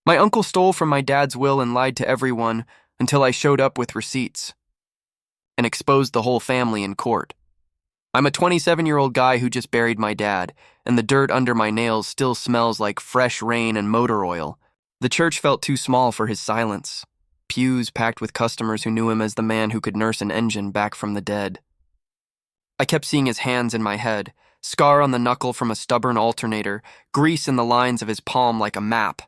My uncle stole from my dad's will and lied to everyone until I showed up with receipts and exposed the whole family in court. I'm a 27-year-old guy who just buried my dad, and the dirt under my nails still smells like fresh rain and motor oil. The church felt too small for his silence. Pews packed with customers who knew him as the man who could nurse an engine back from the dead. I kept seeing his hands in my head, scar on the knuckle from a stubborn alternator, grease in the lines of his palm like a map.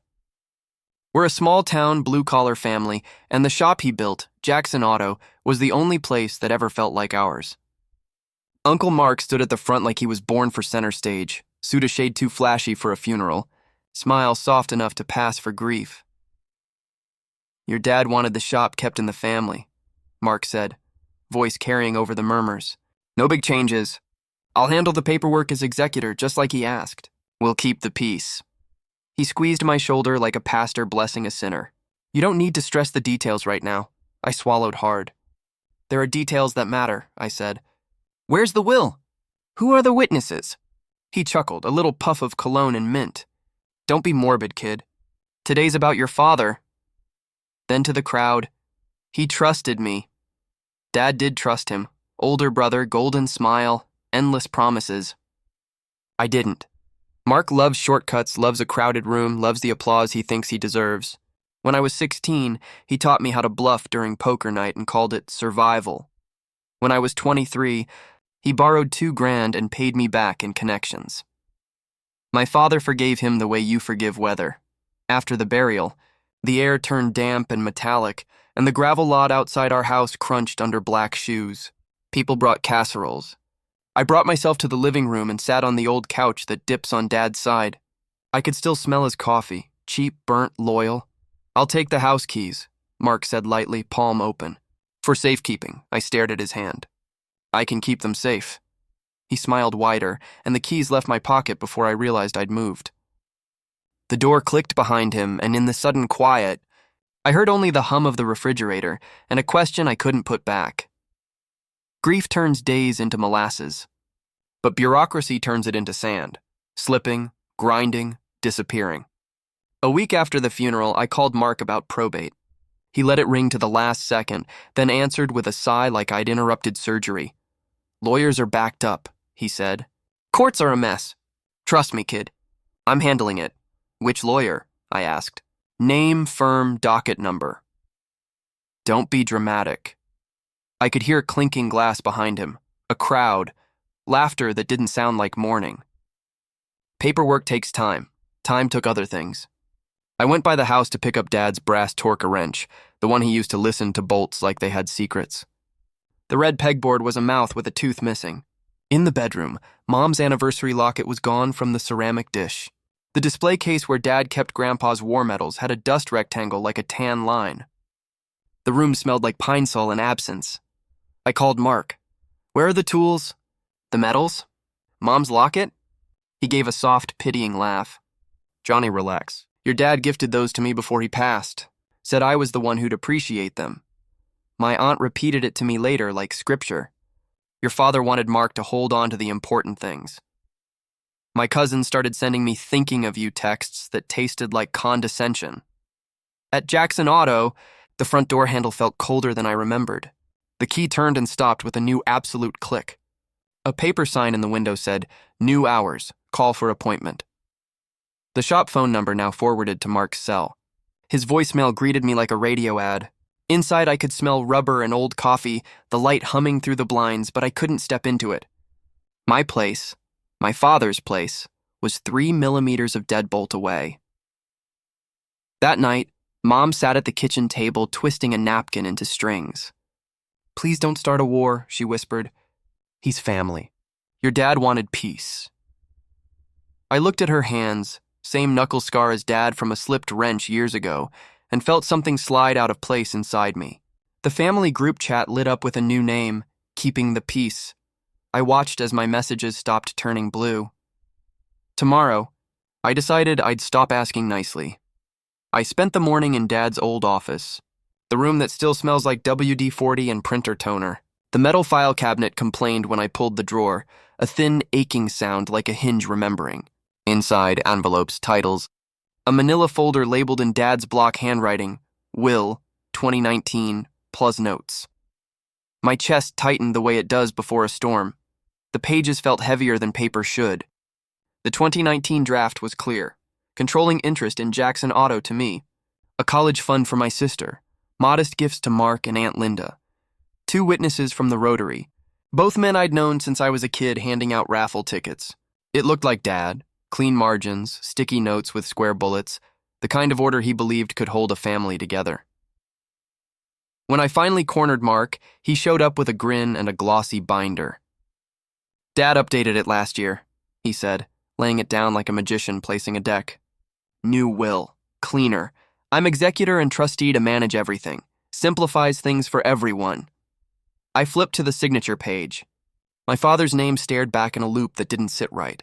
We're a small-town, blue-collar family, and the shop he built, Jackson Auto, was the only place that ever felt like ours. Uncle Mark stood at the front like he was born for center stage, suit a shade too flashy for a funeral, smile soft enough to pass for grief. "Your dad wanted the shop kept in the family," Mark said, voice carrying over the murmurs. "No big changes. I'll handle the paperwork as executor, just like he asked. We'll keep the peace." He squeezed my shoulder like a pastor blessing a sinner. "You don't need to stress the details right now." I swallowed hard. "There are details that matter," I said. "Where's the will? Who are the witnesses?" He chuckled, a little puff of cologne and mint. "Don't be morbid, kid. Today's about your father." Then to the crowd, "He trusted me." Dad did trust him. Older brother, golden smile, endless promises. I didn't. Mark loves shortcuts, loves a crowded room, loves the applause he thinks he deserves. When I was 16, he taught me how to bluff during poker night and called it survival. When I was 23, he borrowed $2,000 and paid me back in connections. My father forgave him the way you forgive weather. After the burial, the air turned damp and metallic, and the gravel lot outside our house crunched under black shoes. People brought casseroles. I brought myself to the living room and sat on the old couch that dips on Dad's side. I could still smell his coffee, cheap, burnt, loyal. "I'll take the house keys," Mark said lightly, palm open. "For safekeeping." I stared at his hand. "I can keep them safe." He smiled wider, and the keys left my pocket before I realized I'd moved. The door clicked behind him, and in the sudden quiet, I heard only the hum of the refrigerator and a question I couldn't put back. Grief turns days into molasses, but bureaucracy turns it into sand, slipping, grinding, disappearing. A week after the funeral, I called Mark about probate. He let it ring to the last second, then answered with a sigh like I'd interrupted surgery. "Lawyers are backed up," he said. "Courts are a mess. Trust me, kid. I'm handling it." "Which lawyer?" I asked. "Name, firm, docket number." "Don't be dramatic." I could hear clinking glass behind him, a crowd, laughter that didn't sound like mourning. "Paperwork takes time." Time took other things. I went by the house to pick up Dad's brass torque wrench, the one he used to listen to bolts like they had secrets. The red pegboard was a mouth with a tooth missing. In the bedroom, Mom's anniversary locket was gone from the ceramic dish. The display case where Dad kept Grandpa's war medals had a dust rectangle like a tan line. The room smelled like pine sol and absinthe. I called Mark. "Where are the tools? The medals? Mom's locket?" He gave a soft, pitying laugh. "Johnny, relax. Your dad gifted those to me before he passed. Said I was the one who'd appreciate them. My aunt repeated it to me later like scripture. Your father wanted Mark to hold on to the important things." My cousin started sending me thinking of you texts that tasted like condescension. At Jackson Auto, the front door handle felt colder than I remembered. The key turned and stopped with a new absolute click. A paper sign in the window said, "New hours, call for appointment." The shop phone number now forwarded to Mark's cell. His voicemail greeted me like a radio ad. Inside I could smell rubber and old coffee, the light humming through the blinds, but I couldn't step into it. My place, my father's place, was 3 millimeters of deadbolt away. That night, Mom sat at the kitchen table twisting a napkin into strings. "Please don't start a war," she whispered. "He's family. Your dad wanted peace." I looked at her hands, same knuckle scar as Dad from a slipped wrench years ago, and felt something slide out of place inside me. The family group chat lit up with a new name, Keeping the Peace. I watched as my messages stopped turning blue. Tomorrow, I decided I'd stop asking nicely. I spent the morning in Dad's old office, the room that still smells like WD-40 and printer toner. The metal file cabinet complained when I pulled the drawer, a thin, aching sound like a hinge remembering. Inside, envelopes, titles. A manila folder labeled in Dad's block handwriting, Will, 2019, plus notes. My chest tightened the way it does before a storm. The pages felt heavier than paper should. The 2019 draft was clear. Controlling interest in Jackson Auto to me. A college fund for my sister. Modest gifts to Mark and Aunt Linda. 2 witnesses from the Rotary. Both men I'd known since I was a kid handing out raffle tickets. It looked like Dad. Clean margins, sticky notes with square bullets, the kind of order he believed could hold a family together. When I finally cornered Mark, he showed up with a grin and a glossy binder. Dad updated it last year, he said, laying it down like a magician placing a deck. New will, cleaner. I'm executor and trustee to manage everything. Simplifies things for everyone. I flipped to the signature page. My father's name stared back in a loop that didn't sit right.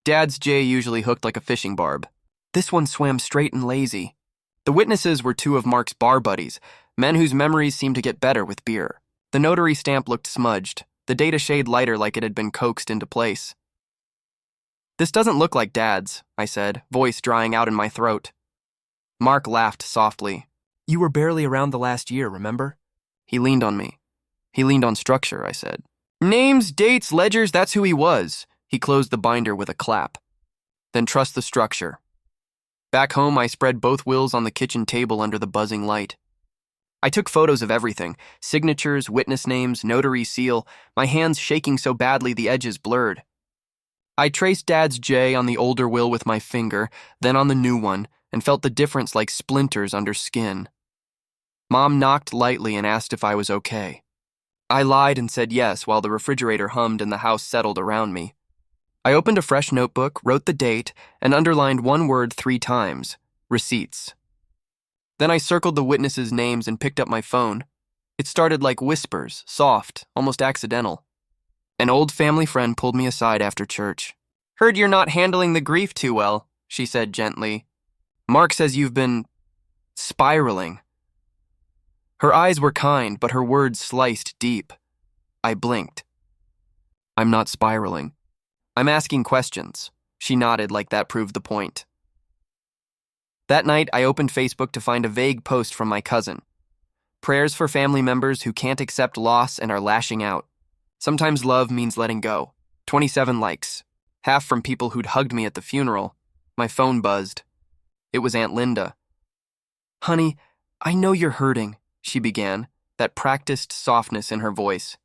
Dad's J usually hooked like a fishing barb. This one swam straight and lazy. The witnesses were 2 of Mark's bar buddies, men whose memories seemed to get better with beer. The notary stamp looked smudged, the date a shade lighter like it had been coaxed into place. This doesn't look like Dad's, I said, voice drying out in my throat. Mark laughed softly. You were barely around the last year, remember? He leaned on me. He leaned on structure, I said. Names, dates, ledgers, that's who he was. He closed the binder with a clap. Then trust the structure. Back home, I spread both wills on the kitchen table under the buzzing light. I took photos of everything, signatures, witness names, notary seal, my hands shaking so badly the edges blurred. I traced Dad's J on the older will with my finger, then on the new one, and felt the difference like splinters under skin. Mom knocked lightly and asked if I was okay. I lied and said yes while the refrigerator hummed and the house settled around me. I opened a fresh notebook, wrote the date, and underlined one word 3 times, receipts. Then I circled the witnesses' names and picked up my phone. It started like whispers, soft, almost accidental. An old family friend pulled me aside after church. Heard you're not handling the grief too well, she said gently. Mark says you've been spiraling. Her eyes were kind, but her words sliced deep. I blinked. I'm not spiraling. I'm asking questions. She nodded like that proved the point. That night, I opened Facebook to find a vague post from my cousin. Prayers for family members who can't accept loss and are lashing out. Sometimes love means letting go. 27 likes. Half from people who'd hugged me at the funeral. My phone buzzed. It was Aunt Linda. Honey, I know you're hurting, she began, that practiced softness in her voice.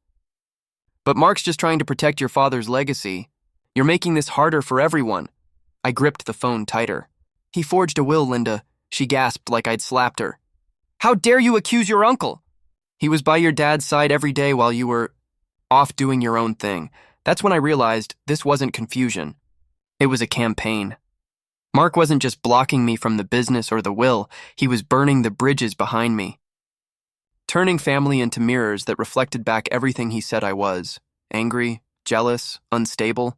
But Mark's just trying to protect your father's legacy. You're making this harder for everyone. I gripped the phone tighter. He forged a will, Linda, she gasped like I'd slapped her. How dare you accuse your uncle? He was by your dad's side every day while you were off doing your own thing. That's when I realized this wasn't confusion. It was a campaign. Mark wasn't just blocking me from the business or the will, he was burning the bridges behind me. Turning family into mirrors that reflected back everything he said I was. Angry, jealous, unstable.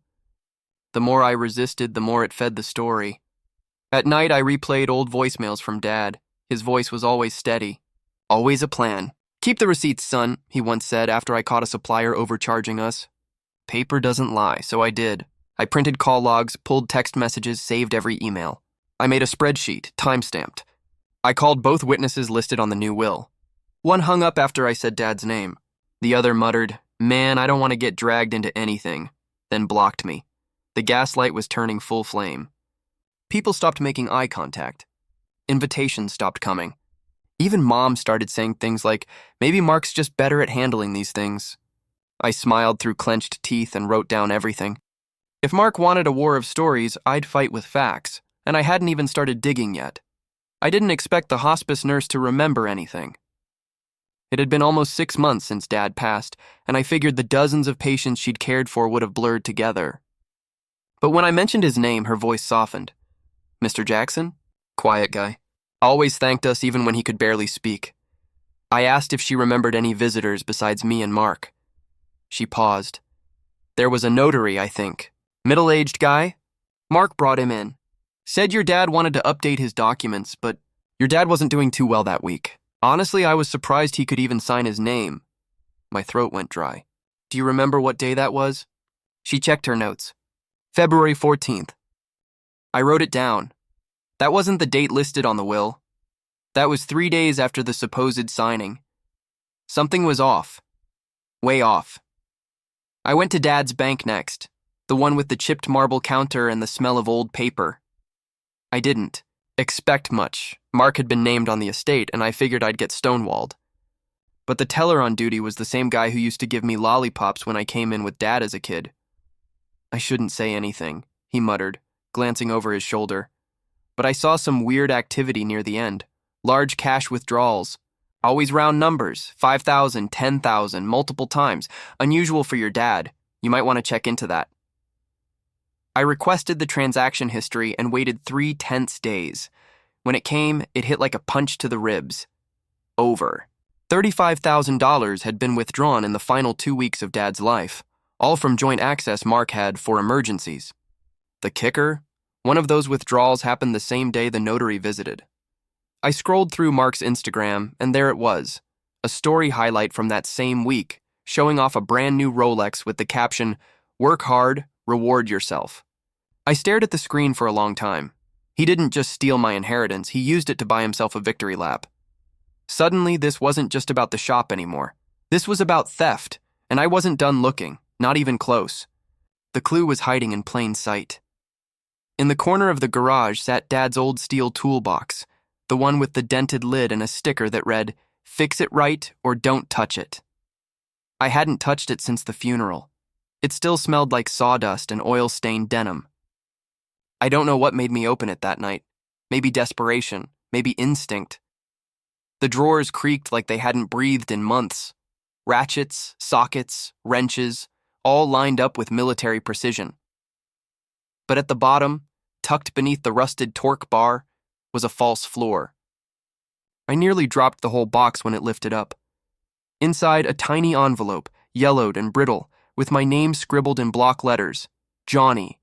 The more I resisted, the more it fed the story. At night, I replayed old voicemails from Dad. His voice was always steady. Always a plan. Keep the receipts, son, he once said after I caught a supplier overcharging us. Paper doesn't lie, so I did. I printed call logs, pulled text messages, saved every email. I made a spreadsheet, time-stamped. I called both witnesses listed on the new will. One hung up after I said Dad's name. The other muttered, Man, I don't want to get dragged into anything, then blocked me. The gaslight was turning full flame. People stopped making eye contact. Invitations stopped coming. Even Mom started saying things like, maybe Mark's just better at handling these things. I smiled through clenched teeth and wrote down everything. If Mark wanted a war of stories, I'd fight with facts, and I hadn't even started digging yet. I didn't expect the hospice nurse to remember anything. It had been almost 6 months since Dad passed, and I figured the dozens of patients she'd cared for would have blurred together. But when I mentioned his name, her voice softened. Mr. Jackson? Quiet guy. Always thanked us even when he could barely speak. I asked if she remembered any visitors besides me and Mark. She paused. There was a notary, I think. Middle-aged guy? Mark brought him in. Said your dad wanted to update his documents, but your dad wasn't doing too well that week. Honestly, I was surprised he could even sign his name. My throat went dry. Do you remember what day that was? She checked her notes. February 14th. I wrote it down. That wasn't the date listed on the will. That was 3 days after the supposed signing. Something was off. Way off. I went to Dad's bank next, the one with the chipped marble counter and the smell of old paper. I didn't expect much. Mark had been named on the estate, and I figured I'd get stonewalled. But the teller on duty was the same guy who used to give me lollipops when I came in with Dad as a kid. I shouldn't say anything, he muttered, glancing over his shoulder. But I saw some weird activity near the end. Large cash withdrawals. Always round numbers, 5,000, 10,000, multiple times. Unusual for your dad. You might want to check into that. I requested the transaction history and waited 3 tense days. When it came, it hit like a punch to the ribs. Over. $35,000 had been withdrawn in the final 2 weeks of Dad's life, all from joint access Mark had for emergencies. The kicker? One of those withdrawals happened the same day the notary visited. I scrolled through Mark's Instagram, and there it was, a story highlight from that same week, showing off a brand new Rolex with the caption, "Work hard, reward yourself." I stared at the screen for a long time. He didn't just steal my inheritance, he used it to buy himself a victory lap. Suddenly, this wasn't just about the shop anymore. This was about theft, and I wasn't done looking, not even close. The clue was hiding in plain sight. In the corner of the garage sat Dad's old steel toolbox, the one with the dented lid and a sticker that read, "Fix it right or don't touch it." I hadn't touched it since the funeral. It still smelled like sawdust and oil-stained denim. I don't know what made me open it that night. Maybe desperation, maybe instinct. The drawers creaked like they hadn't breathed in months. Ratchets, sockets, wrenches, all lined up with military precision. But at the bottom, tucked beneath the rusted torque bar, was a false floor. I nearly dropped the whole box when it lifted up. Inside, a tiny envelope, yellowed and brittle, with my name scribbled in block letters, Johnny,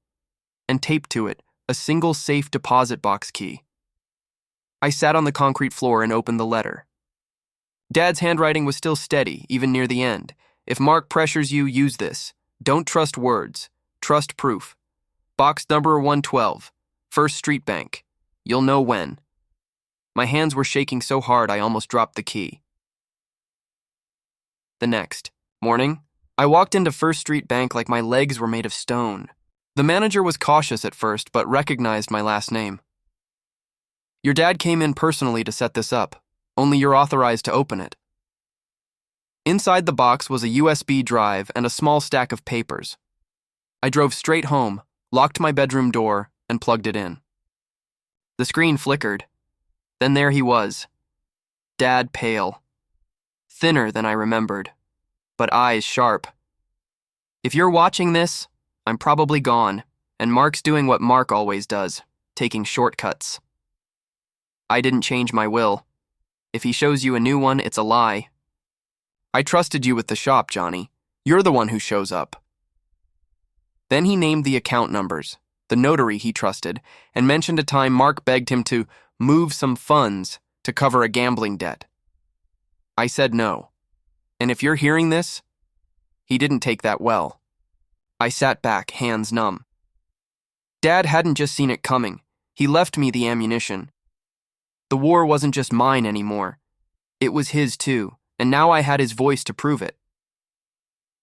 and taped to it, a single safe deposit box key. I sat on the concrete floor and opened the letter. Dad's handwriting was still steady, even near the end. "If Mark pressures you, use this. Don't trust words. Trust proof. Box number 112, First Street Bank. You'll know when." My hands were shaking so hard I almost dropped the key. The next morning, I walked into First Street Bank like my legs were made of stone. The manager was cautious at first, but recognized my last name. "Your dad came in personally to set this up. Only you're authorized to open it." Inside the box was a USB drive and a small stack of papers. I drove straight home, locked my bedroom door, and plugged it in. The screen flickered. Then there he was. Dad pale. Thinner than I remembered, but eyes sharp. "If you're watching this, I'm probably gone, and Mark's doing what Mark always does, taking shortcuts. I didn't change my will. If he shows you a new one, it's a lie. I trusted you with the shop, Johnny. You're the one who shows up." Then he named the account numbers, the notary he trusted, and mentioned a time Mark begged him to move some funds to cover a gambling debt. I said no. And if you're hearing this, he didn't take that well. I sat back, hands numb. Dad hadn't just seen it coming. He left me the ammunition. The war wasn't just mine anymore. It was his too, and now I had his voice to prove it.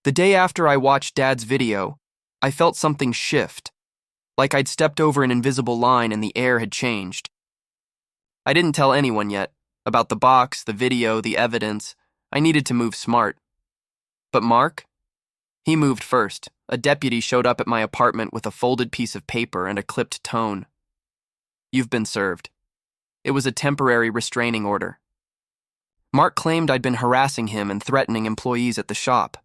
The day after I watched Dad's video, I felt something shift, like I'd stepped over an invisible line and the air had changed. I didn't tell anyone yet about the box, the video, the evidence. I needed to move smart. But Mark? He moved first. A deputy showed up at my apartment with a folded piece of paper and a clipped tone. "You've been served." It was a temporary restraining order. Mark claimed I'd been harassing him and threatening employees at the shop.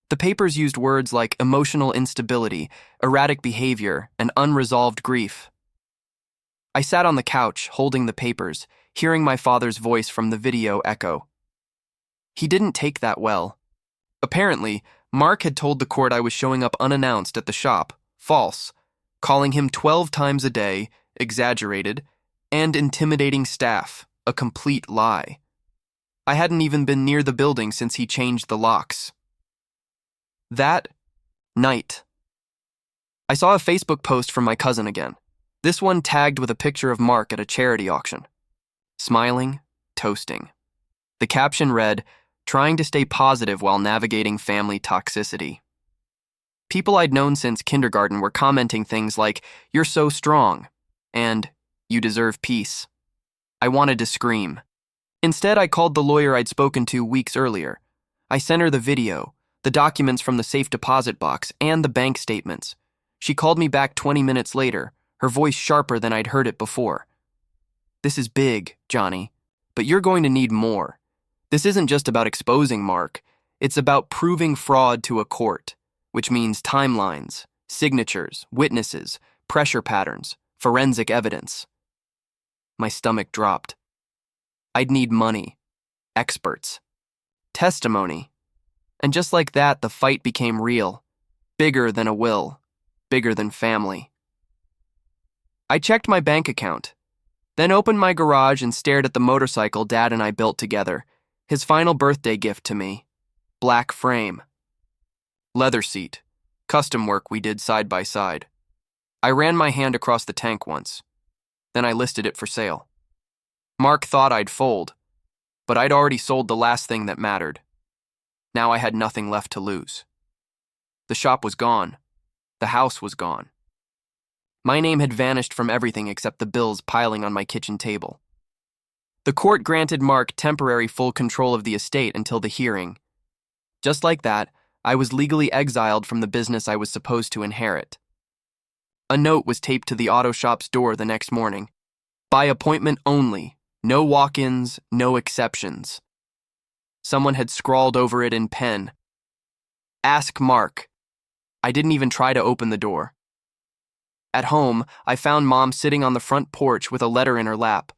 The papers used words like emotional instability, erratic behavior, and unresolved grief. I sat on the couch, holding the papers, hearing my father's voice from the video echo. He didn't take that well. Apparently, Mark had told the court I was showing up unannounced at the shop, false, calling him 12 times a day, exaggerated, and intimidating staff, a complete lie. I hadn't even been near the building since he changed the locks. That night, I saw a Facebook post from my cousin again. This one tagged with a picture of Mark at a charity auction. Smiling, toasting. The caption read, "Trying to stay positive while navigating family toxicity." People I'd known since kindergarten were commenting things like, "You're so strong," and "You deserve peace." I wanted to scream. Instead, I called the lawyer I'd spoken to weeks earlier. I sent her the video, the documents from the safe deposit box, and the bank statements. She called me back 20 minutes later, her voice sharper than I'd heard it before. "This is big, Johnny, but you're going to need more. This isn't just about exposing Mark. It's about proving fraud to a court, which means timelines, signatures, witnesses, pressure patterns, forensic evidence." My stomach dropped. I'd need money, experts, testimony. And just like that, the fight became real. Bigger than a will, bigger than family. I checked my bank account, then opened my garage and stared at the motorcycle Dad and I built together, his final birthday gift to me. Black frame. Leather seat. Custom work we did side by side. I ran my hand across the tank once. Then I listed it for sale. Mark thought I'd fold, but I'd already sold the last thing that mattered. Now I had nothing left to lose. The shop was gone. The house was gone. My name had vanished from everything except the bills piling on my kitchen table. The court granted Mark temporary full control of the estate until the hearing. Just like that, I was legally exiled from the business I was supposed to inherit. A note was taped to the auto shop's door the next morning. By appointment only. No walk-ins, no exceptions. Someone had scrawled over it in pen. Ask Mark. I didn't even try to open the door. At home, I found Mom sitting on the front porch with a letter in her lap.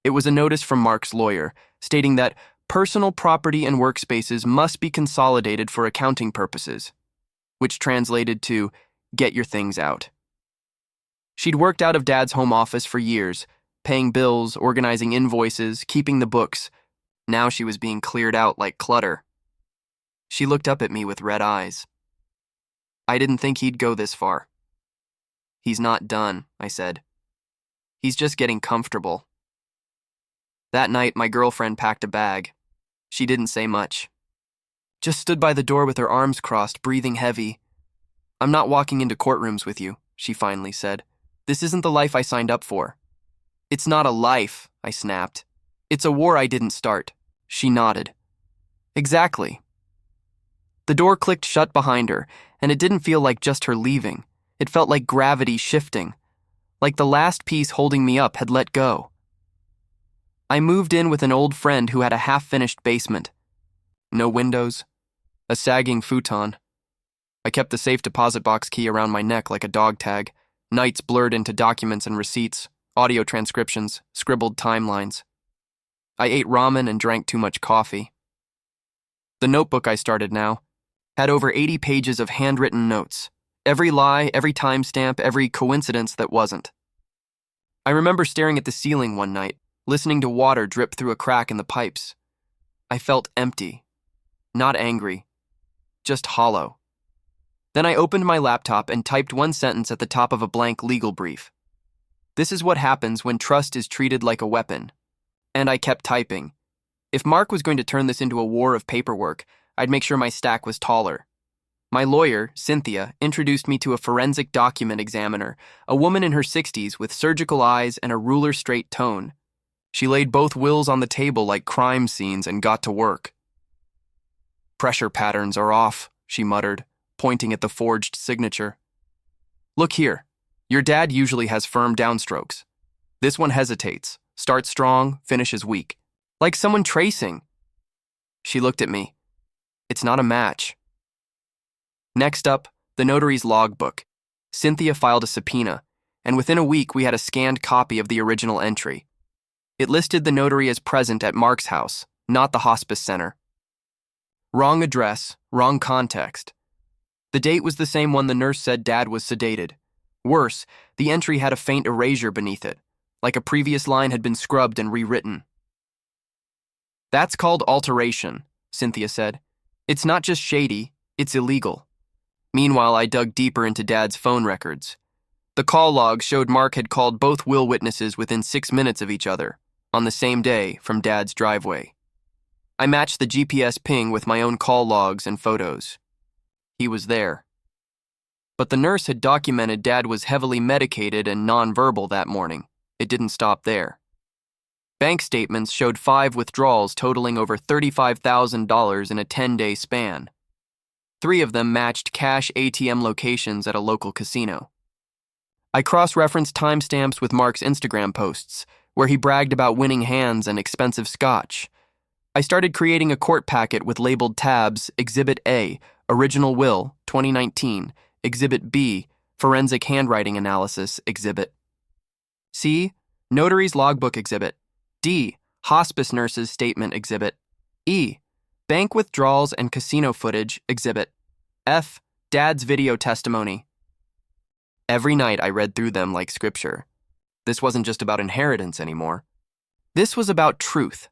It was a notice from Mark's lawyer, stating that personal property and workspaces must be consolidated for accounting purposes, which translated to, get your things out. She'd worked out of Dad's home office for years, paying bills, organizing invoices, keeping the books. Now she was being cleared out like clutter. She looked up at me with red eyes. I didn't think he'd go this far. He's not done, I said. He's just getting comfortable. That night, my girlfriend packed a bag. She didn't say much. Just stood by the door with her arms crossed, breathing heavy. "I'm not walking into courtrooms with you," she finally said. "This isn't the life I signed up for." "It's not a life," I snapped. "It's a war I didn't start." She nodded. "Exactly." The door clicked shut behind her, and it didn't feel like just her leaving. It felt like gravity shifting, like the last piece holding me up had let go. I moved in with an old friend who had a half-finished basement. No windows, a sagging futon. I kept the safe deposit box key around my neck like a dog tag, nights blurred into documents and receipts, audio transcriptions, scribbled timelines. I ate ramen and drank too much coffee. The notebook I started now had over 80 pages of handwritten notes. Every lie, every timestamp, every coincidence that wasn't. I remember staring at the ceiling one night, listening to water drip through a crack in the pipes. I felt empty. Not angry. Just hollow. Then I opened my laptop and typed one sentence at the top of a blank legal brief. This is what happens when trust is treated like a weapon. And I kept typing. If Mark was going to turn this into a war of paperwork, I'd make sure my stack was taller. My lawyer, Cynthia, introduced me to a forensic document examiner, a woman in her 60s with surgical eyes and a ruler-straight tone. She laid both wills on the table like crime scenes and got to work. "Pressure patterns are off," she muttered, pointing at the forged signature. "Look here. Your dad usually has firm downstrokes. This one hesitates, starts strong, finishes weak. Like someone tracing." She looked at me. "It's not a match." Next up, the notary's logbook. Cynthia filed a subpoena, and within a week we had a scanned copy of the original entry. It listed the notary as present at Mark's house, not the hospice center. Wrong address, wrong context. The date was the same one the nurse said Dad was sedated. Worse, the entry had a faint erasure beneath it, like a previous line had been scrubbed and rewritten. "That's called alteration," Cynthia said. "It's not just shady, it's illegal." Meanwhile, I dug deeper into Dad's phone records. The call log showed Mark had called both will witnesses within 6 minutes of each other, on the same day from Dad's driveway. I matched the GPS ping with my own call logs and photos. He was there. But the nurse had documented Dad was heavily medicated and nonverbal that morning. It didn't stop there. Bank statements showed 5 withdrawals totaling over $35,000 in a 10-day span. 3 of them matched cash ATM locations at a local casino. I cross-referenced timestamps with Mark's Instagram posts, where he bragged about winning hands and expensive scotch. I started creating a court packet with labeled tabs: Exhibit A, Original Will, 2019, Exhibit B, Forensic Handwriting Analysis, Exhibit C, Notary's Logbook Exhibit, D, Hospice Nurse's Statement Exhibit, E, Bank Withdrawals and Casino Footage Exhibit, F, Dad's Video Testimony. Every night I read through them like scripture. This wasn't just about inheritance anymore. This was about truth,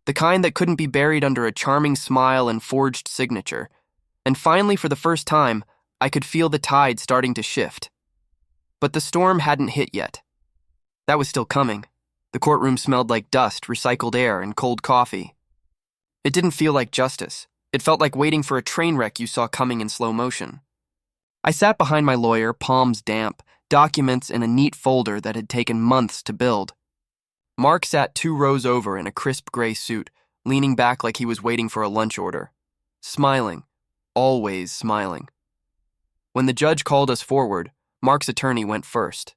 the kind that couldn't be buried under a charming smile and forged signature. And finally, for the first time, I could feel the tide starting to shift. But the storm hadn't hit yet. That was still coming. The courtroom smelled like dust, recycled air, and cold coffee. It didn't feel like justice. It felt like waiting for a train wreck you saw coming in slow motion. I sat behind my lawyer, palms damp, documents in a neat folder that had taken months to build. Mark sat 2 rows over in a crisp gray suit, leaning back like he was waiting for a lunch order. Smiling. Always smiling. When the judge called us forward, Mark's attorney went first.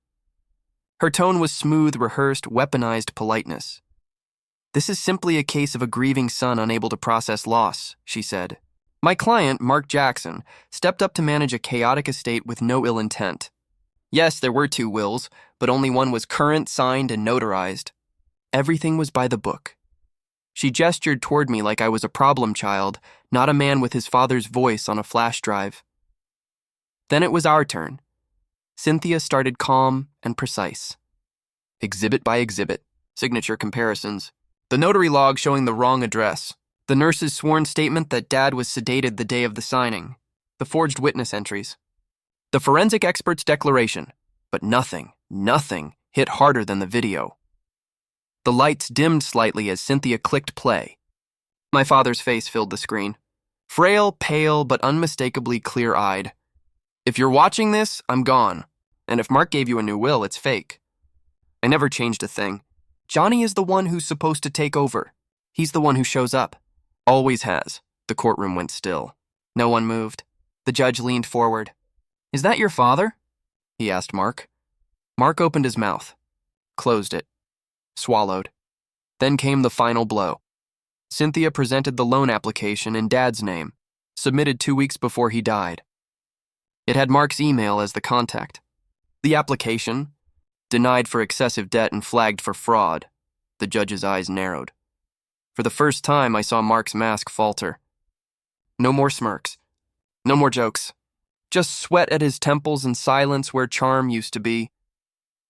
Her tone was smooth, rehearsed, weaponized politeness. "This is simply a case of a grieving son unable to process loss," she said. "My client, Mark Jackson, stepped up to manage a chaotic estate with no ill intent. Yes, there were 2 wills, but only one was current, signed, and notarized. Everything was by the book." She gestured toward me like I was a problem child, not a man with his father's voice on a flash drive. Then it was our turn. Cynthia started calm and precise. Exhibit by exhibit, signature comparisons, the notary log showing the wrong address, the nurse's sworn statement that Dad was sedated the day of the signing, the forged witness entries, the forensic expert's declaration, but nothing hit harder than the video. The lights dimmed slightly as Cynthia clicked play. My father's face filled the screen. Frail, pale, but unmistakably clear-eyed. "If you're watching this, I'm gone. And if Mark gave you a new will, it's fake. I never changed a thing. Johnny is the one who's supposed to take over. He's the one who shows up. Always has." The courtroom went still. No one moved. The judge leaned forward. "Is that your father?" he asked Mark. Mark opened his mouth, closed it, swallowed. Then came the final blow. Cynthia presented the loan application in Dad's name, submitted 2 weeks before he died. It had Mark's email as the contact. The application, denied for excessive debt and flagged for fraud. The judge's eyes narrowed. For the first time, I saw Mark's mask falter. No more smirks. No more jokes. Just sweat at his temples and silence where charm used to be.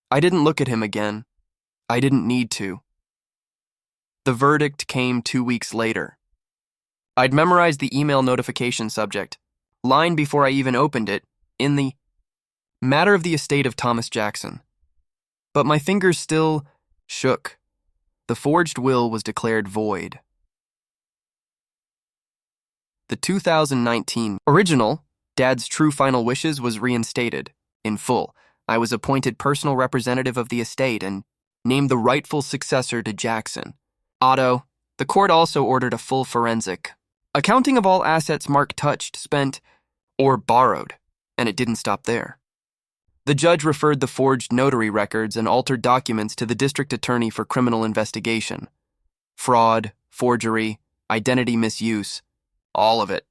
I didn't look at him again. I didn't need to. The verdict came 2 weeks later. I'd memorized the email notification subject, line before I even opened it, in the matter of the estate of Thomas Jackson. But my fingers still shook. The forged will was declared void. The 2019 original, Dad's True Final Wishes, was reinstated, in full. I was appointed personal representative of the estate and named the rightful successor to Jackson. Otto, the court also ordered a full forensic accounting of all assets Mark touched, spent, or borrowed, and it didn't stop there. The judge referred the forged notary records and altered documents to the district attorney for criminal investigation. Fraud, forgery, identity misuse, all of it.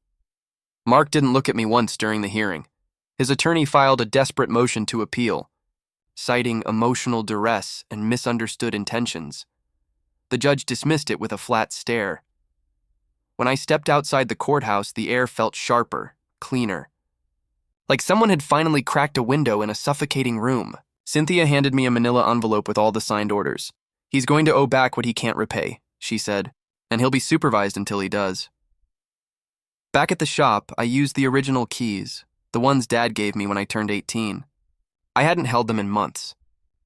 Mark didn't look at me once during the hearing. His attorney filed a desperate motion to appeal, citing emotional duress and misunderstood intentions. The judge dismissed it with a flat stare. When I stepped outside the courthouse, the air felt sharper, cleaner. Like someone had finally cracked a window in a suffocating room. Cynthia handed me a manila envelope with all the signed orders. "He's going to owe back what he can't repay," she said, "and he'll be supervised until he does." Back at the shop, I used the original keys, the ones Dad gave me when I turned 18. I hadn't held them in months.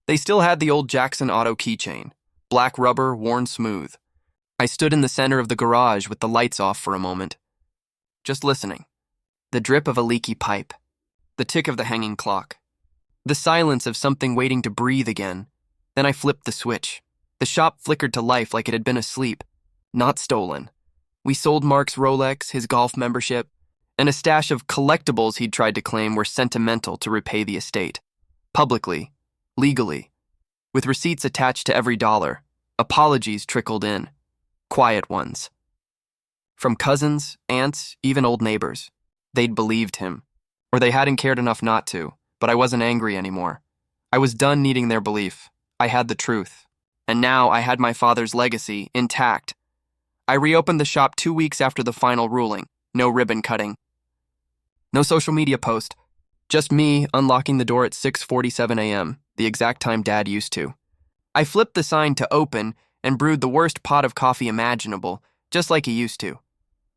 They still had the old Jackson Auto keychain, black rubber, worn smooth. I stood in the center of the garage with the lights off for a moment, just listening. The drip of a leaky pipe, the tick of the hanging clock, the silence of something waiting to breathe again. Then I flipped the switch. The shop flickered to life like it had been asleep. Not stolen. We sold Mark's Rolex, his golf membership, and a stash of collectibles he'd tried to claim were sentimental to repay the estate. Publicly, legally, with receipts attached to every dollar. Apologies trickled in. Quiet ones. From cousins, aunts, even old neighbors. They'd believed him. Or they hadn't cared enough not to, but I wasn't angry anymore. I was done needing their belief. I had the truth. And now I had my father's legacy intact. I reopened the shop 2 weeks after the final ruling. No ribbon cutting. No social media post. Just me unlocking the door at 6:47 a.m., the exact time Dad used to. I flipped the sign to open and brewed the worst pot of coffee imaginable, just like he used to.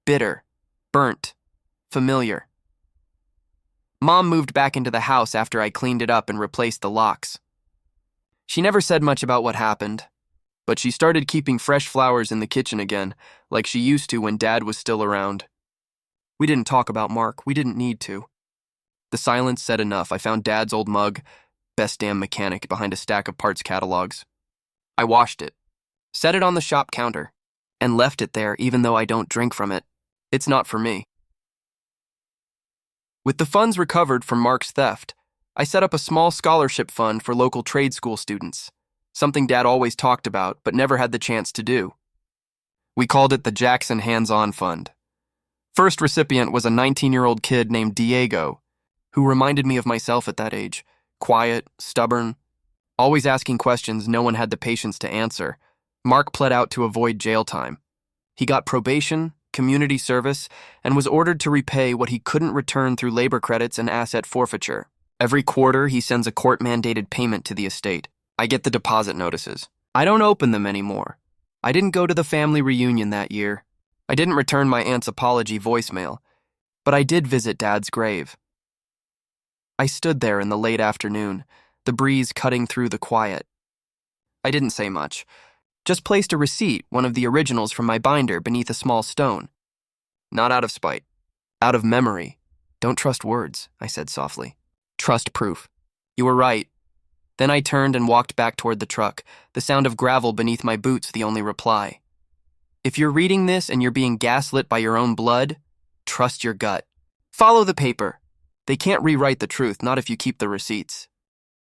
Bitter, burnt, familiar. Mom moved back into the house after I cleaned it up and replaced the locks. She never said much about what happened, but she started keeping fresh flowers in the kitchen again, like she used to when Dad was still around. We didn't talk about Mark. We didn't need to. The silence said enough. I found Dad's old mug, best damn mechanic, behind a stack of parts catalogs. I washed it, set it on the shop counter, and left it there even though I don't drink from it. It's not for me. With the funds recovered from Mark's theft, I set up a small scholarship fund for local trade school students, something Dad always talked about but never had the chance to do. We called it the Jackson Hands-On Fund. First recipient was a 19-year-old kid named Diego, who reminded me of myself at that age. Quiet, stubborn, always asking questions no one had the patience to answer. Mark pled out to avoid jail time. He got probation, community service, and was ordered to repay what he couldn't return through labor credits and asset forfeiture. Every quarter, he sends a court-mandated payment to the estate. I get the deposit notices. I don't open them anymore. I didn't go to the family reunion that year. I didn't return my aunt's apology voicemail, but I did visit Dad's grave. I stood there in the late afternoon, the breeze cutting through the quiet. I didn't say much, just placed a receipt, one of the originals from my binder, beneath a small stone. Not out of spite, out of memory. Don't trust words, I said softly. Trust proof. You were right. Then I turned and walked back toward the truck, the sound of gravel beneath my boots the only reply. If you're reading this and you're being gaslit by your own blood, trust your gut. Follow the paper. They can't rewrite the truth, not if you keep the receipts.